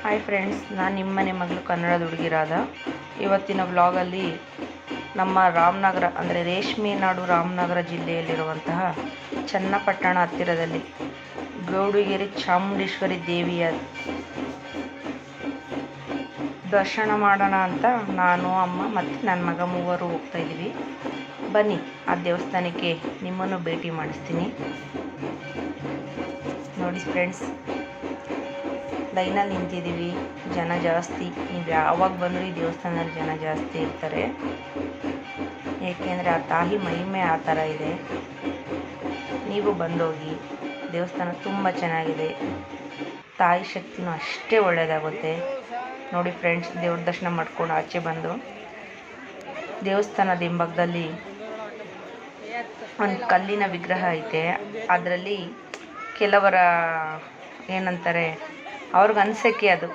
Hi friends, ನಾನು ನಿಮ್ಮನೆ ಮಗಳು ಕನ್ನಡದ ಹುಡುಗಿ ರಾಧಾ. ಇವತ್ತಿನ ವ್ಲಾಗಲ್ಲಿ ನಮ್ಮ ರಾಮನಗರ ಅಂದರೆ ರೇಷ್ಮೆ ನಾಡು ರಾಮನಗರ ಜಿಲ್ಲೆಯಲ್ಲಿರುವಂತಹ ಚನ್ನಪಟ್ಟಣ ಹತ್ತಿರದಲ್ಲಿ ಗೌಡಿಗೆರೆ ಚಾಮುಂಡೇಶ್ವರಿ ದೇವಿಯ ದರ್ಶನ ಮಾಡೋಣ ಅಂತ ನಾನು, ಅಮ್ಮ ಮತ್ತು ನನ್ನ ಮಗ ಮೂವರು ಹೋಗ್ತಾ ಇದ್ದೀವಿ. ಬನ್ನಿ, ಆ ದೇವಸ್ಥಾನಕ್ಕೆ ನಿಮ್ಮನ್ನು ಭೇಟಿ ಮಾಡಿಸ್ತೀನಿ. ನೋಡಿ ಫ್ರೆಂಡ್ಸ್, ಲೈನಲ್ಲಿ ನಿಂತಿದ್ದೀವಿ. ಜನ ಜಾಸ್ತಿ. ನೀವು ಯಾವಾಗ ಬಂದರೂ ಈ ದೇವಸ್ಥಾನದಲ್ಲಿ ಜನ ಜಾಸ್ತಿ ಇರ್ತಾರೆ. ಏಕೆಂದರೆ ಆ ತಾಯಿ ಮಹಿಮೆ ಆ ಥರ ಇದೆ. ನೀವು ಬಂದೋಗಿ. ದೇವಸ್ಥಾನ ತುಂಬ ಚೆನ್ನಾಗಿದೆ. ತಾಯಿ ಶಕ್ತಿನೂ ಅಷ್ಟೇ ಒಳ್ಳೆಯದಾಗುತ್ತೆ. ನೋಡಿ ಫ್ರೆಂಡ್ಸ್, ದೇವ್ರ ದರ್ಶನ ಮಾಡ್ಕೊಂಡು ಆಚೆ ಬಂದು ದೇವಸ್ಥಾನದ ಹಿಂಭಾಗದಲ್ಲಿ ಒಂದು ಕಲ್ಲಿನ ವಿಗ್ರಹ ಐತೆ. ಅದರಲ್ಲಿ ಕೆಲವರ ಏನಂತಾರೆ, ಅವ್ರಿಗೆ ಅನಿಸೋಕ್ಕೆ ಅದು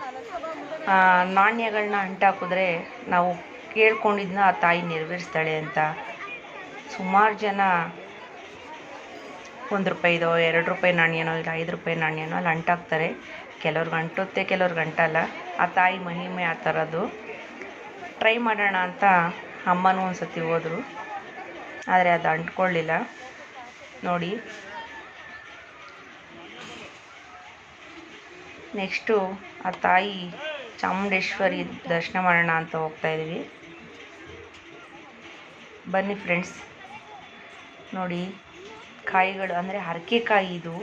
ನಾಣ್ಯಗಳನ್ನ ಅಂಟಾಕಿದ್ರೆ ನಾವು ಕೇಳ್ಕೊಂಡಿದ್ದನ್ನ ಆ ತಾಯಿ ನೆರವೇರಿಸ್ತಾಳೆ ಅಂತ ಸುಮಾರು ಜನ ₹1, ₹2 ನಾಣ್ಯನೋ ಇಲ್ಲ ₹5 ನಾಣ್ಯನೋ ಅಲ್ಲಿ ಅಂಟಾಕ್ತಾರೆ. ಕೆಲವ್ರಿಗೆ ಅಂಟುತ್ತೆ, ಕೆಲವ್ರಿಗೆ ಅಂಟಲ್ಲ. ಆ ತಾಯಿ ಮಹಿಮೆ ಆ ಥರದ್ದು. ಟ್ರೈ ಮಾಡೋಣ ಅಂತ ಅಮ್ಮನೂ ಒಂದು ಸತಿ ಹೋದರು, ಆದರೆ ಅದು ಅಂಟ್ಕೊಳ್ಳಿಲ್ಲ. ನೋಡಿ, ನೆಕ್ಸ್ಟು ಆ ತಾಯಿ ಚಾಮುಂಡೇಶ್ವರಿ ದರ್ಶನ ಮಾಡೋಣ ಅಂತ ಹೋಗ್ತಾಯಿದ್ದೀವಿ. ಬನ್ನಿ ಫ್ರೆಂಡ್ಸ್. ನೋಡಿ, ಕಾಯಿಗಳು ಅಂದರೆ ಹರಕೆಕಾಯಿ. ಇದು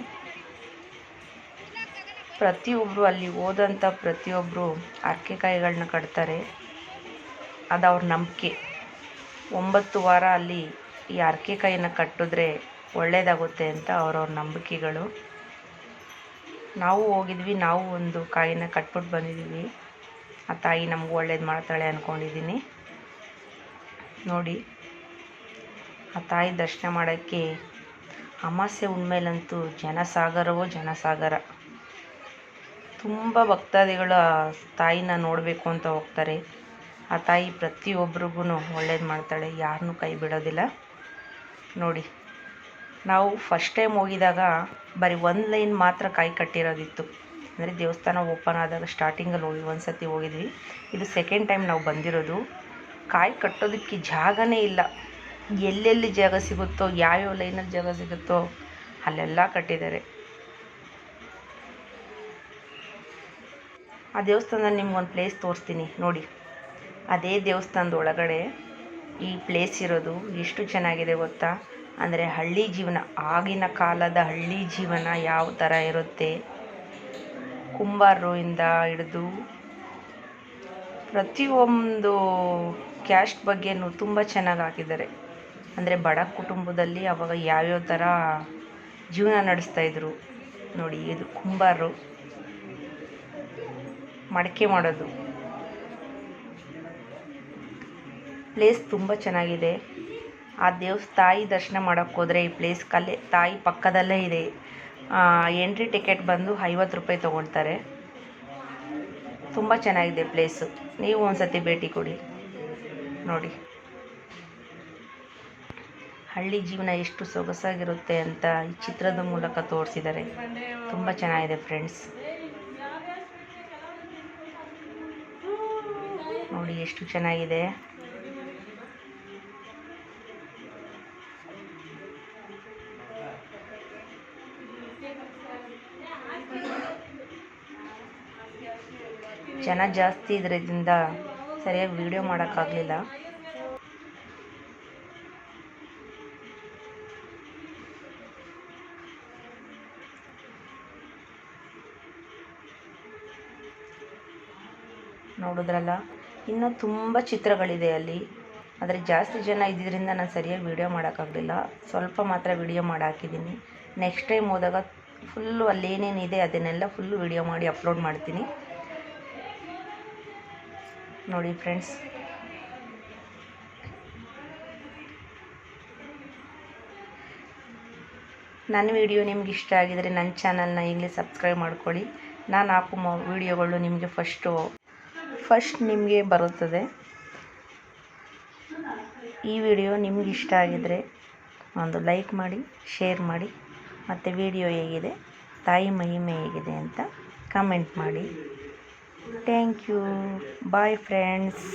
ಪ್ರತಿಯೊಬ್ಬರು ಅಲ್ಲಿ ಹೋದಂಥ ಪ್ರತಿಯೊಬ್ಬರು ಹರಕೆಕಾಯಿಗಳನ್ನ ಕಟ್ತಾರೆ. ಅದು ಅವ್ರ ನಂಬಿಕೆ. 9 ವಾರ ಅಲ್ಲಿ ಈ ಹರಕೆಕಾಯಿನ ಕಟ್ಟಿದ್ರೆ ಒಳ್ಳೆಯದಾಗುತ್ತೆ ಅಂತ ಅವ್ರವ್ರ ನಂಬಿಕೆಗಳು. ನಾವು ಹೋಗಿದ್ವಿ, ನಾವು ಒಂದು ಕಾಯಿನ ಕಟ್ಬಿಟ್ಟು ಬಂದಿದ್ದೀವಿ. ಆ ತಾಯಿ ನಮಗೂ ಒಳ್ಳೇದು ಮಾಡ್ತಾಳೆ ಅಂದ್ಕೊಂಡಿದ್ದೀನಿ. ನೋಡಿ, ಆ ತಾಯಿ ದರ್ಶನ ಮಾಡೋಕ್ಕೆ ಅಮಾವಾಸ್ಯೆ ಹುಣ್ಮೇಲಂತೂ ಜನಸಾಗರವೋ ಜನಸಾಗರ. ತುಂಬ ಭಕ್ತಾದಿಗಳು ತಾಯಿನ ನೋಡಬೇಕು ಅಂತ ಹೋಗ್ತಾರೆ. ಆ ತಾಯಿ ಪ್ರತಿಯೊಬ್ಬರಿಗೂ ಒಳ್ಳೇದು ಮಾಡ್ತಾಳೆ, ಯಾರನ್ನೂ ಕೈ ಬಿಡೋದಿಲ್ಲ. ನೋಡಿ, ನಾವು ಫಸ್ಟ್ ಟೈಮ್ ಹೋಗಿದಾಗ ಬರೀ ಒಂದು ಲೈನ್ ಮಾತ್ರ ಕಾಯಿ ಕಟ್ಟಿರೋದಿತ್ತು. ಅಂದರೆ ದೇವಸ್ಥಾನ ಓಪನ್ ಆದಾಗ ಸ್ಟಾರ್ಟಿಂಗಲ್ಲಿ ಒಂದು ಸತಿ ಹೋಗಿದ್ವಿ. ಇದು ಸೆಕೆಂಡ್ ಟೈಮ್ ನಾವು ಬಂದಿರೋದು. ಕಾಯಿ ಕಟ್ಟೋದಕ್ಕೆ ಜಾಗನೇ ಇಲ್ಲ. ಎಲ್ಲೆಲ್ಲಿ ಜಾಗ ಸಿಗುತ್ತೋ, ಯಾವ್ಯಾವ ಲೈನಲ್ಲಿ ಜಾಗ ಸಿಗುತ್ತೋ ಅಲ್ಲೆಲ್ಲ ಕಟ್ಟಿದ್ದಾರೆ. ಆ ದೇವಸ್ಥಾನದಲ್ಲಿ ನಿಮ್ಗೊಂದು ಪ್ಲೇಸ್ ತೋರಿಸ್ತೀನಿ ನೋಡಿ. ಅದೇ ದೇವಸ್ಥಾನದ ಒಳಗಡೆ ಈ ಪ್ಲೇಸ್ ಇರೋದು. ಎಷ್ಟು ಚೆನ್ನಾಗಿದೆ ಗೊತ್ತಾ? ಅಂದರೆ ಹಳ್ಳಿ ಜೀವನ, ಆಗಿನ ಕಾಲದ ಹಳ್ಳಿ ಜೀವನ ಯಾವ ಥರ ಇರುತ್ತೆ, ಕುಂಬಾರರಿಂದ ಹಿಡಿದು ಪ್ರತಿಯೊಂದು ಕ್ಯಾಸ್ಟ್ ಬಗ್ಗೆನೂ ತುಂಬ ಚೆನ್ನಾಗಿ ಹಾಕಿದ್ದಾರೆ. ಅಂದರೆ ಬಡ ಕುಟುಂಬದಲ್ಲಿ ಆವಾಗ ಯಾವ್ಯಾವ ಥರ ಜೀವನ ನಡೆಸ್ತಾಯಿದ್ರು ನೋಡಿ. ಇದು ಕುಂಬಾರರು ಮಡಿಕೆ ಮಾಡೋದು. ಪ್ಲೇಸ್ ತುಂಬ ಚೆನ್ನಾಗಿದೆ. ಆ ತಾಯಿ ದರ್ಶನ ಮಾಡೋಕ್ಕೆ ಹೋದರೆ ಈ ಪ್ಲೇಸ್ ತಾಯಿ ಪಕ್ಕದಲ್ಲೇ ಇದೆ. ಎಂಟ್ರಿ ಟಿಕೆಟ್ ಬಂದು ₹50 ತೊಗೊಳ್ತಾರೆ. ತುಂಬ ಚೆನ್ನಾಗಿದೆ ಪ್ಲೇಸು. ನೀವು ಒಂದು ಸತಿ ಭೇಟಿ ಕೊಡಿ. ನೋಡಿ, ಹಳ್ಳಿ ಜೀವನ ಎಷ್ಟು ಸೊಗಸಾಗಿರುತ್ತೆ ಅಂತ ಈ ಚಿತ್ರದ ಮೂಲಕ ತೋರಿಸಿದ್ದಾರೆ. ತುಂಬ ಚೆನ್ನಾಗಿದೆ ಫ್ರೆಂಡ್ಸ್. ನೋಡಿ ಎಷ್ಟು ಚೆನ್ನಾಗಿದೆ. ಜನ ಜಾಸ್ತಿ ಇದರಿಂದ ಸರಿಯಾಗಿ ವಿಡಿಯೋ ಮಾಡೋಕ್ಕಾಗಲಿಲ್ಲ. ನೋಡಿದ್ರಲ್ಲ, ಇನ್ನೂ ತುಂಬ ಚಿತ್ರಗಳಿದೆ ಅಲ್ಲಿ. ಆದರೆ ಜಾಸ್ತಿ ಜನ ಇದ್ದಿದ್ದರಿಂದ ನಾನು ಸರಿಯಾಗಿ ವಿಡಿಯೋ ಮಾಡೋಕ್ಕಾಗಲಿಲ್ಲ. ಸ್ವಲ್ಪ ಮಾತ್ರ ವಿಡಿಯೋ ಮಾಡಿ ಹಾಕಿದ್ದೀನಿ. ನೆಕ್ಸ್ಟ್ ಟೈಮ್ ಹೋದಾಗ ಫುಲ್ಲು ಅಲ್ಲೇನೇನಿದೆ ಅದನ್ನೆಲ್ಲ ಫುಲ್ಲು ವಿಡಿಯೋ ಮಾಡಿ ಅಪ್ಲೋಡ್ ಮಾಡ್ತೀನಿ. ನೋಡಿ ಫ್ರೆಂಡ್ಸ್, ನನ್ನ ವಿಡಿಯೋ ನಿಮ್ಗೆ ಇಷ್ಟ ಆಗಿದರೆ ನನ್ನ ಚಾನಲ್ನ ಈಗಲೇ ಸಬ್ಸ್ಕ್ರೈಬ್ ಮಾಡ್ಕೊಳ್ಳಿ. ನಾನು ಹಾಕೋ ವಿಡಿಯೋಗಳು ನಿಮಗೆ ಫಸ್ಟ್ ನಿಮಗೆ ಬರುತ್ತದೆ. ಈ ವಿಡಿಯೋ ನಿಮ್ಗೆ ಇಷ್ಟ ಆಗಿದರೆ ಒಂದು ಲೈಕ್ ಮಾಡಿ, ಶೇರ್ ಮಾಡಿ, ಮತ್ತು ವಿಡಿಯೋ ಹೇಗಿದೆ, ತಾಯಿ ಮಹಿಮೆ ಹೇಗಿದೆ ಅಂತ ಕಮೆಂಟ್ ಮಾಡಿ. Thank you. Bye friends.